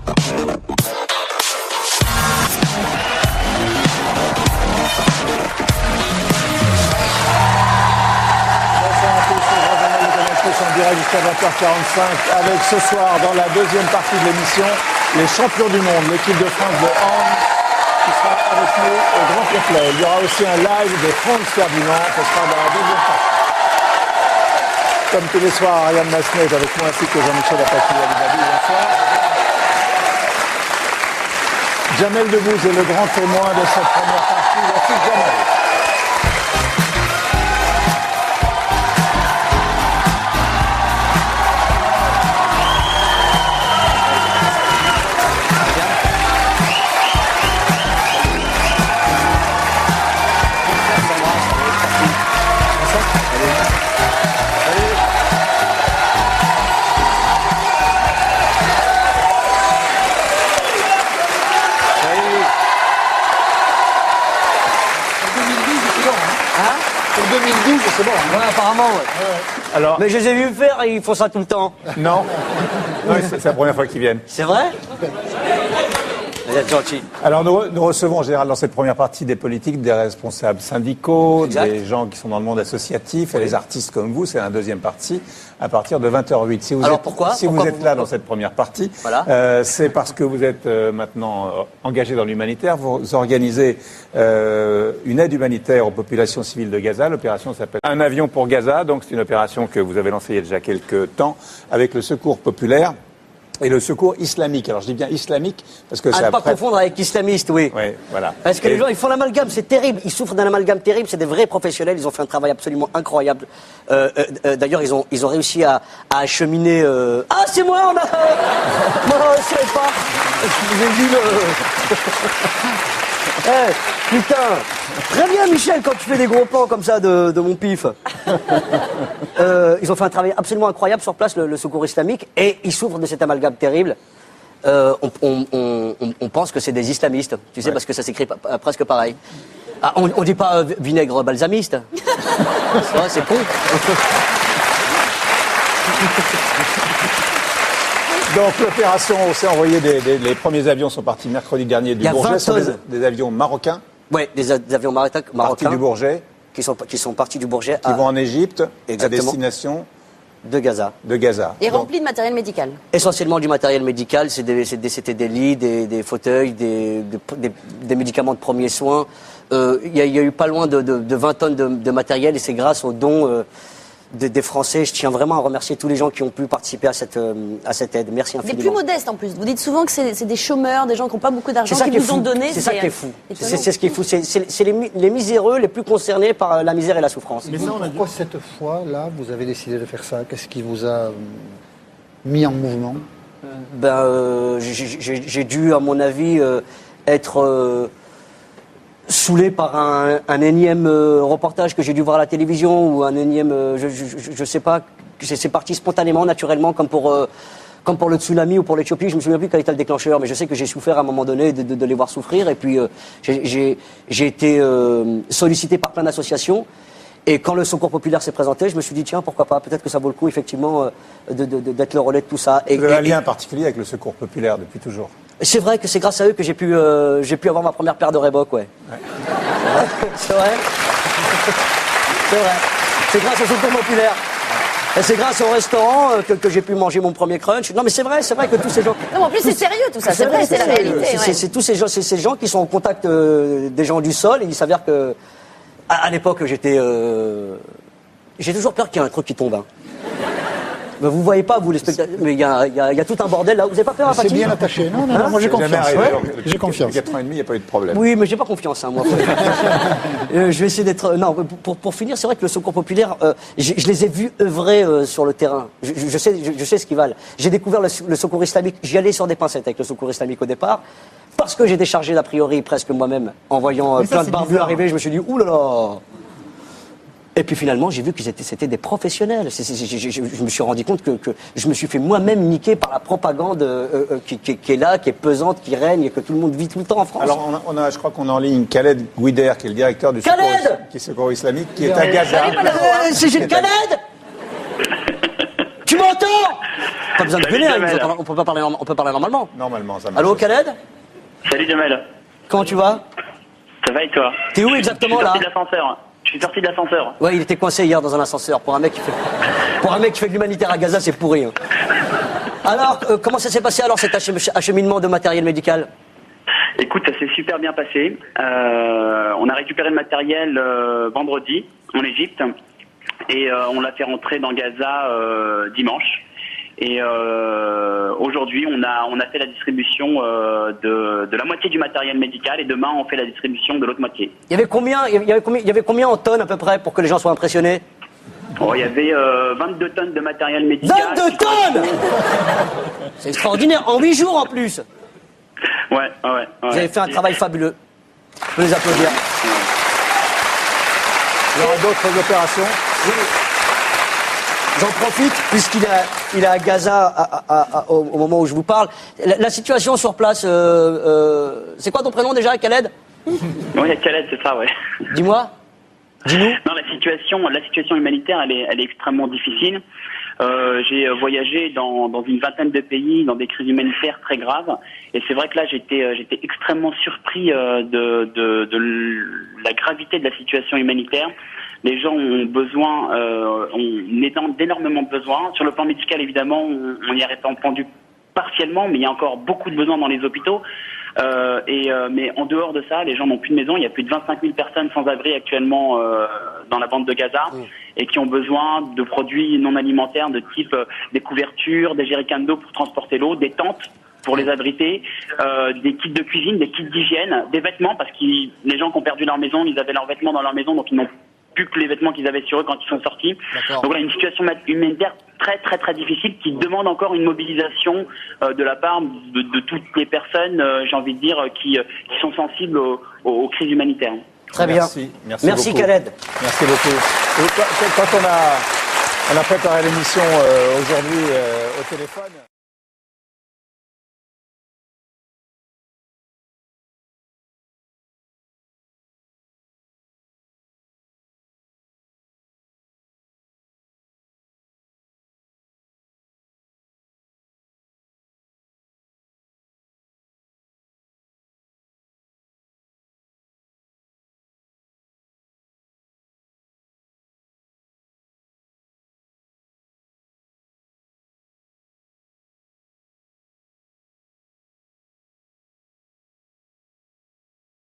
En direct jusqu'à 20h45 avec ce soir dans la deuxième partie de l'émission les champions du monde, l'équipe de France de hand qui sera avec nous au grand complet. Il y aura aussi un live de Franck Ferdinand, ce sera dans la deuxième partie. Comme tous les soirs, Ariane Massenet est avec moi ainsi que Jean-Michel Apathy. Bonsoir. Jamel Debbouze est le grand témoin de cette première partie. Voici Jamel. C'est bon. Ouais, apparemment, ouais. Alors, mais je les ai vus faire et ils font ça tout le temps. Non, c'est la première fois qu'ils viennent. C'est vrai? Vous êtes gentil. Alors nous recevons en général dans cette première partie des politiques, des responsables syndicaux, exact. Des gens qui sont dans le monde associatif et les artistes comme vous. C'est la deuxième partie à partir de 20h08. Si vous Alors êtes, pourquoi si vous êtes là dans cette première partie, voilà. C'est parce que vous êtes maintenant engagé dans l'humanitaire. Vous organisez une aide humanitaire aux populations civiles de Gaza. L'opération s'appelle Un avion pour Gaza. Donc c'est une opération que vous avez lancée il y a déjà quelques temps avec le Secours populaire. Et le secours islamique. Alors je dis bien islamique parce que c'est à ne pas confondre avec islamiste, oui. Oui, voilà. Parce que les gens, ils font l'amalgame, c'est terrible. Ils souffrent d'un amalgame terrible. C'est des vrais professionnels. Ils ont fait un travail absolument incroyable. D'ailleurs, ils ont réussi à acheminer. Ah, c'est moi, on a. Moi, je sais pas. J'ai vu le. Putain. Très bien, Michel, quand tu fais des gros plans comme ça de mon pif. Ils ont fait un travail absolument incroyable sur place, le secours islamique, et ils souffrent de cet amalgame terrible. On pense que c'est des islamistes, tu sais, parce que ça s'écrit presque pareil. Ah, on dit pas vinaigre balsamiste. C'est vrai, c'est con. Donc l'opération, on s'est envoyé les premiers avions sont partis mercredi dernier du Bourget. Ce sont des avions marocains. Oui, des avions marocains. Partis du Bourget. Qui sont partis du Bourget. Qui vont en Égypte, exactement. À destination de Gaza. De Gaza. Et remplis de matériel médical. Essentiellement du matériel médical. C'était des lits, des fauteuils, des médicaments de premiers soins. Il y a eu pas loin de 20 tonnes de matériel et c'est grâce aux dons des Français. Je tiens vraiment à remercier tous les gens qui ont pu participer à cette aide. Merci infiniment. Des plus modestes en plus. Vous dites souvent que c'est des chômeurs, des gens qui n'ont pas beaucoup d'argent, qui vous ont donné. C'est ça qui est fou. C'est ce qui est fou. C'est les miséreux les plus concernés par la misère et la souffrance. Mais pourquoi cette fois-là, vous avez décidé de faire ça? Qu'est-ce qui vous a mis en mouvement? J'ai dû, à mon avis, être saoulé par un énième reportage que j'ai dû voir à la télévision ou un énième, je sais pas, c'est parti spontanément, naturellement, comme pour le tsunami ou pour l'Éthiopie. Je me souviens plus quel était le déclencheur, mais je sais que j'ai souffert à un moment donné de les voir souffrir. Et puis j'ai été sollicité par plein d'associations. Et quand le Secours populaire s'est présenté, je me suis dit tiens, pourquoi pas, peut-être que ça vaut le coup effectivement d'être le relais de tout ça. Vous avez un lien particulier avec le Secours populaire depuis toujours. C'est vrai que c'est grâce à eux que j'ai pu avoir ma première paire de Reebok, ouais. C'est vrai. C'est vrai. C'est grâce au Secours populaire. Et c'est grâce au restaurant que j'ai pu manger mon premier crunch. Non mais c'est vrai que tous ces gens... Non, en plus c'est sérieux tout ça, c'est vrai, c'est la réalité. C'est tous ces gens qui sont au contact des gens du sol et il s'avère que... À l'époque, j'ai toujours peur qu'il y ait un truc qui tombe. Hein. Mais vous voyez pas, vous les spectateurs, mais il y a tout un bordel là. Vous n'avez pas peur, C'est bien attaché. Non, moi j'ai confiance. J'ai confiance. 4 ans et demi, il n'y a pas eu de problème. Oui, mais j'ai pas confiance, hein, moi. Je vais essayer d'être. Non, pour finir, c'est vrai que le Secours populaire, je les ai vus œuvrer sur le terrain. Je sais ce qu'ils valent. J'ai découvert le Secours islamique. J'y allais sur des pincettes avec le Secours islamique au départ. Parce que j'étais chargé d'a priori presque moi-même, en voyant plein de barbus arriver, je me suis dit, oulala. Et puis finalement, j'ai vu que c'était des professionnels. Je me suis rendu compte que je me suis fait moi-même niquer par la propagande qui est là, qui est pesante, qui règne, et que tout le monde vit tout le temps en France. Alors, je crois qu'on a en ligne Khaled Gouider, qui est le directeur du Secours islamique, qui est à Gaza. C'est Gilles Khaled. Tu m'entends? Pas besoin de Salut, gueuler, hein, Jamel. on peut parler normalement. Normalement, ça marche. Allô, Khaled? Salut Jamel. Comment tu vas? Ça va et toi? T'es où exactement là? Je suis sorti de l'ascenseur. Ouais, il était coincé hier dans un ascenseur. Pour un mec qui fait de l'humanitaire à Gaza, c'est pourri. Hein. Alors, comment ça s'est passé alors cet acheminement de matériel médical? Écoute, ça s'est super bien passé. On a récupéré le matériel vendredi en Égypte et on l'a fait rentrer dans Gaza dimanche. Et aujourd'hui, on a fait la distribution de la moitié du matériel médical et demain, on fait la distribution de l'autre moitié. Il y avait combien en tonnes à peu près pour que les gens soient impressionnés? Oh, il y avait 22 tonnes de matériel médical. 22 tonnes! C'est extraordinaire, en 8 jours en plus. Ouais. Vous avez fait un travail fabuleux. Je peux les applaudir. Il y aura d'autres opérations. J'en profite, puisqu'il est à Gaza au moment où je vous parle. La situation sur place, c'est quoi ton prénom déjà, Khaled? Oui, Khaled, c'est ça, ouais. Dis-moi. Dis-nous. Non, la situation humanitaire, elle est extrêmement difficile. J'ai voyagé dans une vingtaine de pays, dans des crises humanitaires très graves. Et c'est vrai que là, j'étais extrêmement surpris de la gravité de la situation humanitaire. Les gens ont besoin, d'énormément de besoins. Sur le plan médical, évidemment, on y a répondu partiellement, mais il y a encore beaucoup de besoins dans les hôpitaux. Mais en dehors de ça, les gens n'ont plus de maison. Il y a plus de 25 000 personnes sans abri actuellement dans la bande de Gaza et qui ont besoin de produits non alimentaires de type des couvertures, des jerrycans d'eau pour transporter l'eau, des tentes pour les abriter, des kits de cuisine, des kits d'hygiène, des vêtements parce que les gens qui ont perdu leur maison, ils avaient leurs vêtements dans leur maison, donc ils n'ont plus que les vêtements qu'ils avaient sur eux quand ils sont sortis. Donc voilà, une situation humanitaire très difficile qui demande encore une mobilisation de la part de toutes les personnes, j'ai envie de dire, qui sont sensibles aux crises humanitaires. Très bien. Merci beaucoup. Khaled. Merci beaucoup. Et quand on a préparé l'émission aujourd'hui au téléphone...